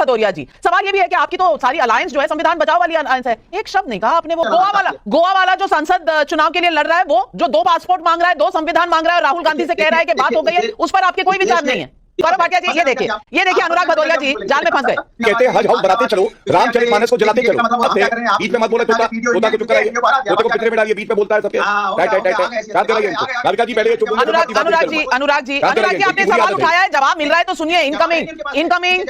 भदौरिया जी, सवाल ये भी है कि आपकी तो सारी अलायंस जो है संविधान बचाओ वाली अलायंस है, एक शब्द नहीं कहा आपने वो गोवा वाला जो संसद चुनाव के लिए लड़ रहा है, वो जो 2 पासपोर्ट मांग रहा है, 2 संविधान मांग रहा है और राहुल गांधी से कह रहा है कि बात हो गई है, उस पर आपके कोई विचार नहीं है। गौरव भाटिया जी, ये देखिए अनुराग भदौरिया जी जाल में फंस गए। कहते हैं हज हाउस बनाते चलो, रामचरितमानस को जलाते चलो। बीच में मत बोले, तोता को चुप कराइए, तोते को पिंजरे में डालिए, बीच में बोलता है सबके। शांत कराइए इनको। राधिका जी पहले चुप। अनुराग जी आपने सवाल उठाया है, जवाब मिल रहा है तो सुनिए। इनकमिंग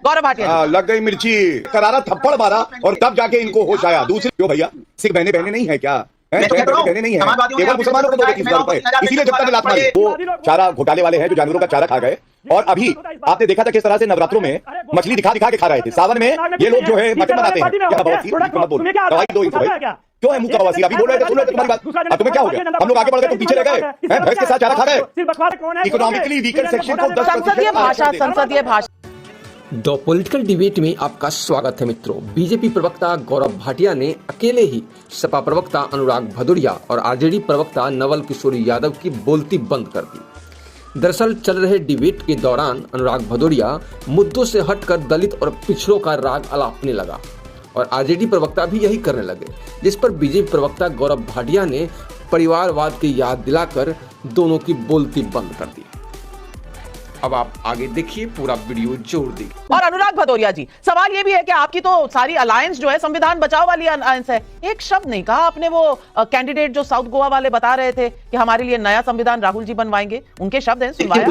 गौरव भाटिया। लग गई मिर्ची, करारा थप्पड़ मारा और तब जाके इनको होश आया। दूसरी क्यों भैया, सिख बहने नहीं है क्या? बहने नहीं है, केवल मुसलमानों को 2-3 रुपए, इसीलिए जनता ने लात मारी। वो चारा घोटाले वाले हैं जो जानवरों का चारा खा गए। और अभी आपने देखा था किस तरह से नवरात्रों में मछली दिखा के खा रहे थे। सावन में ये लोग जो है मटन बनाते हैं। क्या बवासीर मत बोल, दवाई दो इनको भाई। क्यों है मुंह का बवासीर? अभी बोल रहे थे, सुन रहे थे तुम्हारी बात। अब तुम्हें क्या हो गया? हम लोग आगे बढ़ गए, तुम पीछे रह गए। भैंस के साथ चारा खा गए। इकोनॉमिकली वीकर सेक्शन को 10% संसदीय भाषा। द पॉलिटिकल डिबेट में आपका स्वागत है मित्रों। बीजेपी प्रवक्ता गौरव भाटिया ने अकेले ही सपा प्रवक्ता अनुराग भदौरिया और आरजेडी प्रवक्ता नवल किशोर यादव की बोलती बंद कर दी। दरअसल चल रहे डिबेट के दौरान अनुराग भदौरिया मुद्दों से हटकर दलित और पिछड़ों का राग अलापने लगा और आरजेडी प्रवक्ता भी यही करने लगे, जिस पर बीजेपी प्रवक्ता गौरव भाटिया ने परिवारवाद की याद दिलाकर दोनों की बोलती बंद कर दी। अब आप आगे देखिए, पूरा वीडियो जोर दी। और अनुराग भदौरिया जी, सवाल ये भी है कि आपकी तो सारी अलायंस जो है संविधान बचाओ वाली अलायंस है, एक शब्द नहीं कहा आपने वो कैंडिडेट जो साउथ गोवा वाले बता रहे थे कि हमारे लिए नया संविधान राहुल जी बनवाएंगे, उनके शब्द हैं, सुनवाया।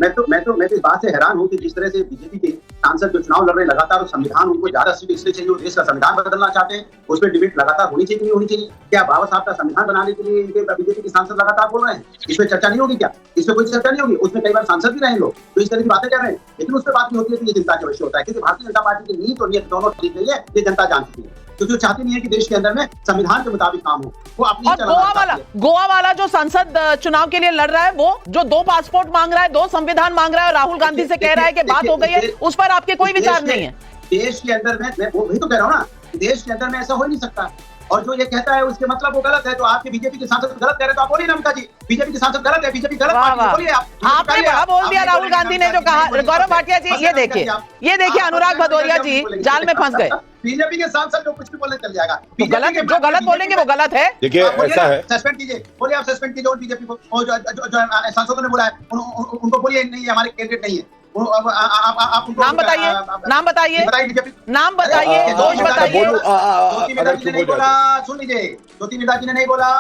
मैं तो इस बात से हैरान हूं कि जिस तरह से बीजेपी के सांसद जो चुनाव लड़ रहे लगातार संविधान उनको ज्यादा सीट इसलिए चाहिए, देश का संविधान बदलना चाहते हैं, उस पर डिबेट लगातार होनी चाहिए कि नहीं होनी चाहिए। क्या बाबा साहब का संविधान बनाने के लिए इनके बीजेपी के सांसद लगातार बोल रहे हैं, इस पर चर्चा नहीं होगी क्या? इस पर कोई चर्चा नहीं होगी? उसमें कई बार सांसद भी रहे लोग तो इस तरह की बातें कर रहे हैं, लेकिन उस पर बात नहीं होती है कि ये चिंता का विषय होता है। क्योंकि भारतीय जनता पार्टी की नीति और नीयत दोनों ठीक नहीं है, ये जनता जान चुकी है, क्योंकि वो चाहती नहीं है कि देश के अंदर में संविधान के मुताबिक काम हो। वो अपनी गोवा वाला जो संसद चुनाव के लिए लड़ रहा है, वो जो 2 पासपोर्ट मांग रहा है, 2 संविधान मांग रहा है और राहुल गांधी से कह रहा है कि बात हो गई है, उस पर आपके कोई विचार नहीं है। देश के अंदर में मैं वही तो कह रहा हूँ ना, देश के अंदर में ऐसा हो नहीं सकता। और जो ये कहता है उसके मतलब वो गलत है, तो आपके बीजेपी के सांसद गलत कह रहे तो आप बोलिए ना ममता जी, बीजेपी के सांसद गलत है, बीजेपी गलत पार्टी है, बोलिए आप। आपने बड़ा बोल दिया राहुल गांधी ने जो कहा। गौरव भाटिया जी, ये देखिए अनुराग भदौरिया जी जाल में फंस गए। बीजेपी के सांसद जो कुछ भी बोलने चल जाएगा, जो गलत बोलेंगे वो गलत है। देखिए ऐसा है, सस्पेंड कीजिए, बोलिए आप सस्पेंड कीजिए उन बीजेपी को, जो सांसदों ने बोला है उनको बोलिए नहीं हमारे कैंडिडेट नहीं है। नाम बताइए, नाम बताइए, दोष बताइए। सुन लीजिए, ज्योति नेताजी ने नहीं बोला,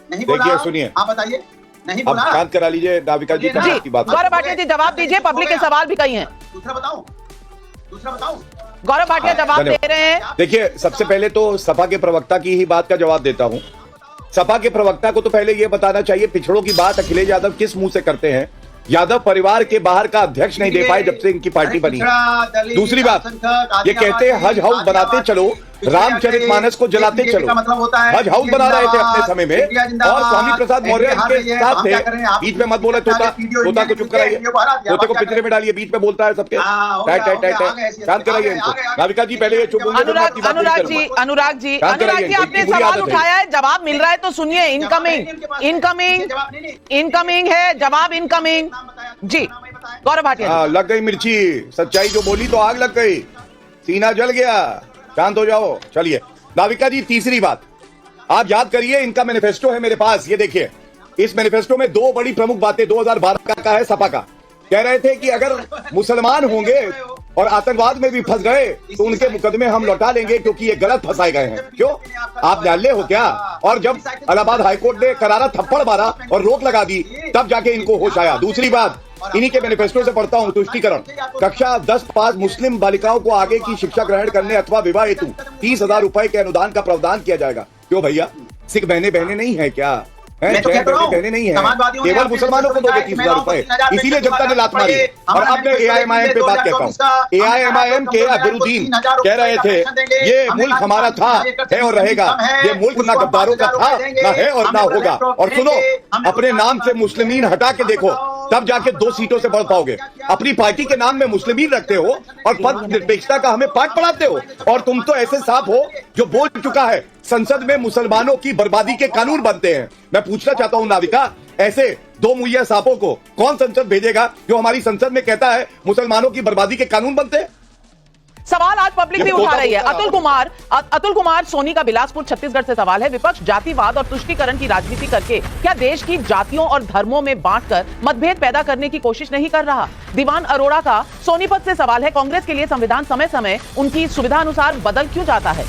देखिए सुनिए, आप बताइए, नहीं बोला। अब शांत करा लीजिए नाविका जी की बात। गौरव भाटिया जी जवाब दीजिए, पब्लिक के सवाल भी कई हैं। दूसरा बताऊं गौरव भाटिया जवाब दे रहे हैं। देखिए सबसे पहले तो सपा के प्रवक्ता की ही बात का जवाब देता हूं। सपा के प्रवक्ता को तो पहले यह बताना चाहिए पिछड़ों की बात अखिलेश यादव किस मुंह से करते हैं। यादव परिवार के बाहर का अध्यक्ष नहीं दे पाए जब से इनकी पार्टी बनी। दूसरी बात, ये कहते हैं हज हाउस बनाते चलो, रामचरितमानस को जलाते चलो। हज हाउस बना रहे थे अपने समय में और स्वामी प्रसाद मौर्य इनके साथ थे। बीच में मत बोले, तोता को चुप कराइए, तोते को पिंजरे में डालिए, बीच में बोलता है सबके। शांत कराइए इनको। नाविका जी पहले चुप होंगे। अनुराग जी आपने सवाल उठाया है, जवाब मिल रहा है तो सुनिए। इनकमिंग है जवाब, इनकमिंग जी। गौरव भाटिया, लग गई मिर्ची, सच्चाई जो बोली तो आग लग गई, सीना जल गया। शांत हो जाओ। चलिए नाविका जी, तीसरी बात आप याद करिए, इनका मैनिफेस्टो है मेरे पास, ये देखिए। इस मैनिफेस्टो में 2 बड़ी प्रमुख बातें 2012 का है सपा का। कह रहे थे कि अगर मुसलमान होंगे और आतंकवाद में भी फंस गए तो उनके मुकदमे हम लौटा लेंगे, क्योंकि ये गलत फंसाए गए हैं। क्यों, आप न्यायालय हो क्या? और जब इलाहाबाद हाईकोर्ट ने करारा थप्पड़ मारा और रोक लगा दी, तब जाके इनको होश आया। दूसरी बात, इन्हीं के मैनिफेस्टो से पढ़ता हूं, तुष्टीकरण। कक्षा 10 पास मुस्लिम बालिकाओं को आगे की शिक्षा ग्रहण करने अथवा विवाह हेतु 30,000 रुपए के अनुदान का प्रावधान किया जाएगा। क्यों भैया, सिख बहने नहीं है क्या? बहने नहीं है, केवल मुसलमानों को दोगे 30,000 रुपए, इसीलिए जनता ने लात मारी। और अब मैं AIMIM पे बात कहता हूँ। AIMIM के अजहरुद्दीन कह रहे थे ये मुल्क हमारा था, है और रहेगा। ये मुल्क ना गद्दारों का था, ना है और ना होगा। और सुनो, अपने नाम से मुस्लिमीन हटा के देखो, तब जाके 2 सीटों से बढ़ पाओगे। अपनी पार्टी के नाम में मुस्लिमीन रखते हो और पद निरपेक्षता का हमें पाठ पढ़ाते हो। और तुम तो ऐसे सांप हो जो बोल चुका है संसद में मुसलमानों की बर्बादी के कानून बनते हैं। मैं पूछना चाहता हूं नाविका, ऐसे 2 मुहैया सांपों को कौन संसद भेजेगा जो हमारी संसद में कहता है मुसलमानों की बर्बादी के कानून बनते हैं? सवाल आज पब्लिक भी उठा रही है। अतुल कुमार सोनी का बिलासपुर छत्तीसगढ़ से सवाल है, विपक्ष जातिवाद और तुष्टीकरण की राजनीति करके क्या देश की जातियों और धर्मों में बांटकर मतभेद पैदा करने की कोशिश नहीं कर रहा? दीवान अरोड़ा का सोनीपत से सवाल है, कांग्रेस के लिए संविधान समय समय उनकी सुविधा अनुसार बदल क्यों जाता है?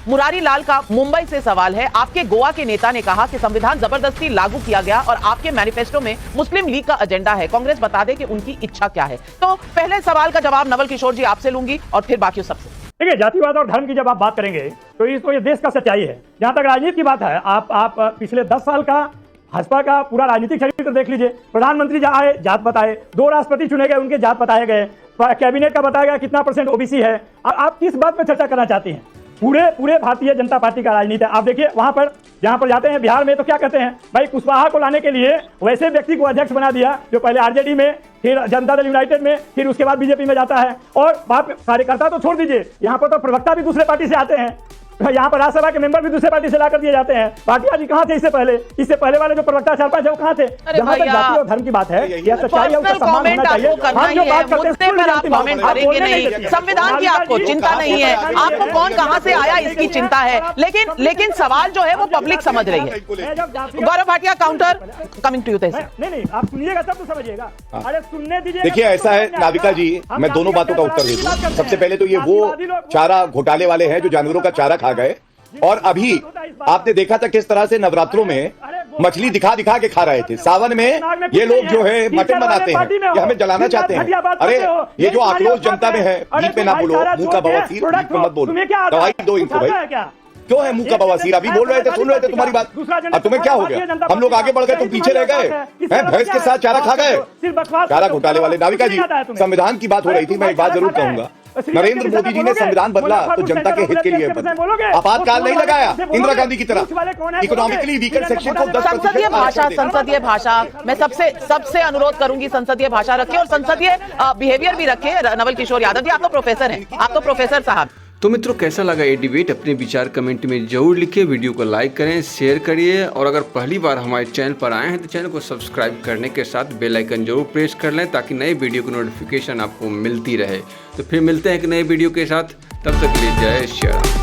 मुरारी लाल का मुंबई से सवाल है, आपके गोवा के नेता ने कहा कि संविधान जबरदस्ती लागू किया गया और आपके मैनिफेस्टो में मुस्लिम लीग का एजेंडा है, कांग्रेस बता दे कि उनकी इच्छा क्या है। तो पहले सवाल का जवाब नवल किशोर जी आपसे लूंगी और फिर बाकी सबसे। देखिए, जातिवाद और धर्म की जब आप बात करेंगे तो ये देश का सच्चाई है। जहां तक राजनीति की बात है, आप पिछले 10 साल का भाजपा का पूरा राजनीतिक चरित्र देख लीजिए। प्रधानमंत्री आए, जात बताए, 2 राष्ट्रपति चुने गए, उनके जात बताए गए, कैबिनेट का बताया गया कितना % ओबीसी है। आप किस बात पर चर्चा करना चाहती हैं? पूरे भारतीय जनता पार्टी का राजनीति है। आप देखिए वहां पर जहां पर जाते हैं बिहार में तो क्या कहते हैं, भाई कुशवाहा को लाने के लिए वैसे व्यक्ति को अध्यक्ष बना दिया जो पहले आरजेडी में, फिर जनता दल यूनाइटेड में, फिर उसके बाद बीजेपी में जाता है। और बात कार्यकर्ता तो छोड़ दीजिए, यहाँ पर तो प्रवक्ता भी दूसरे पार्टी से आते हैं, यहाँ पर राज्यसभा के मेंबर भी दूसरे पार्टी से ला कर दिए जाते हैं। भाटिया जी कहाँ थे इससे पहले वाले जो प्रवक्ता 4-5 है वो कहाँ थे? जहाँ तक जाति और धर्म की बात है, यह सच्चाई है, उसका सम्मान होना चाहिए। हम जो बात करते हैं संविधान की आपको चिंता नहीं है, आपको कौन कहाँ से आया इसकी चिंता है, लेकिन सवाल जो है वो पब्लिक समझ रही है। Gaurav Bhatia, counter coming to you. नहीं, आप सुनिएगा तब तो समझिएगा। अरे सुनने दीजिए। देखिए ऐसा है नाविका जी, मैं दोनों बातों का उत्तर दे दूं। सबसे पहले तो ये वो चारा घोटाले वाले हैं जो जानवरों का चारा खा गए, और अभी आपने देखा था किस तरह से नवरात्रों में मछली दिखा के खा रहे थे। सावन में ये लोग जो है मटन बनाते हैं, ये हमें जलाना चाहते हैं। अरे ये जो आक्रोश जनता में है, बीच में ना बोलो, मुंह का बवासीर, बीच में मत बोलो, दवाई दो इनको भाई। क्यों है मुंह का बवासीर? अभी बोल रहे थे, सुन रहे थे तुम्हारी बात। अब तुम्हें क्या हो गया? हम लोग आगे बढ़ गए, तुम पीछे रह गए हैं। भैंस के साथ चारा खा गए, चारा घोटाले वाले। नाविका जी, संविधान की बात हो रही थी, मैं एक बात जरूर कहूंगा। नरेंद्र मोदी जी ने संविधान बदला तो जनता के हित के लिए बदला, आपातकाल नहीं लगाया इंदिरा गांधी की तरह। इकोनॉमिकली वीकर सेक्शन को 10% संसदीय भाषा मैं सबसे अनुरोध करूंगी, संसदीय भाषा रखें और संसदीय बिहेवियर भी रखें। नवल किशोर यादव जी, आप तो प्रोफेसर हैं, आप तो प्रोफेसर साहब। तो मित्रों, कैसा लगा ये डिबेट? अपने विचार कमेंट में जरूर लिखिए, वीडियो को लाइक करें, शेयर करिए, और अगर पहली बार हमारे चैनल पर आए हैं तो चैनल को सब्सक्राइब करने के साथ बेल आइकन जरूर प्रेस कर लें ताकि नए वीडियो की नोटिफिकेशन आपको मिलती रहे। तो फिर मिलते हैं एक नए वीडियो के साथ, तब तक के लिए जय श्री राम।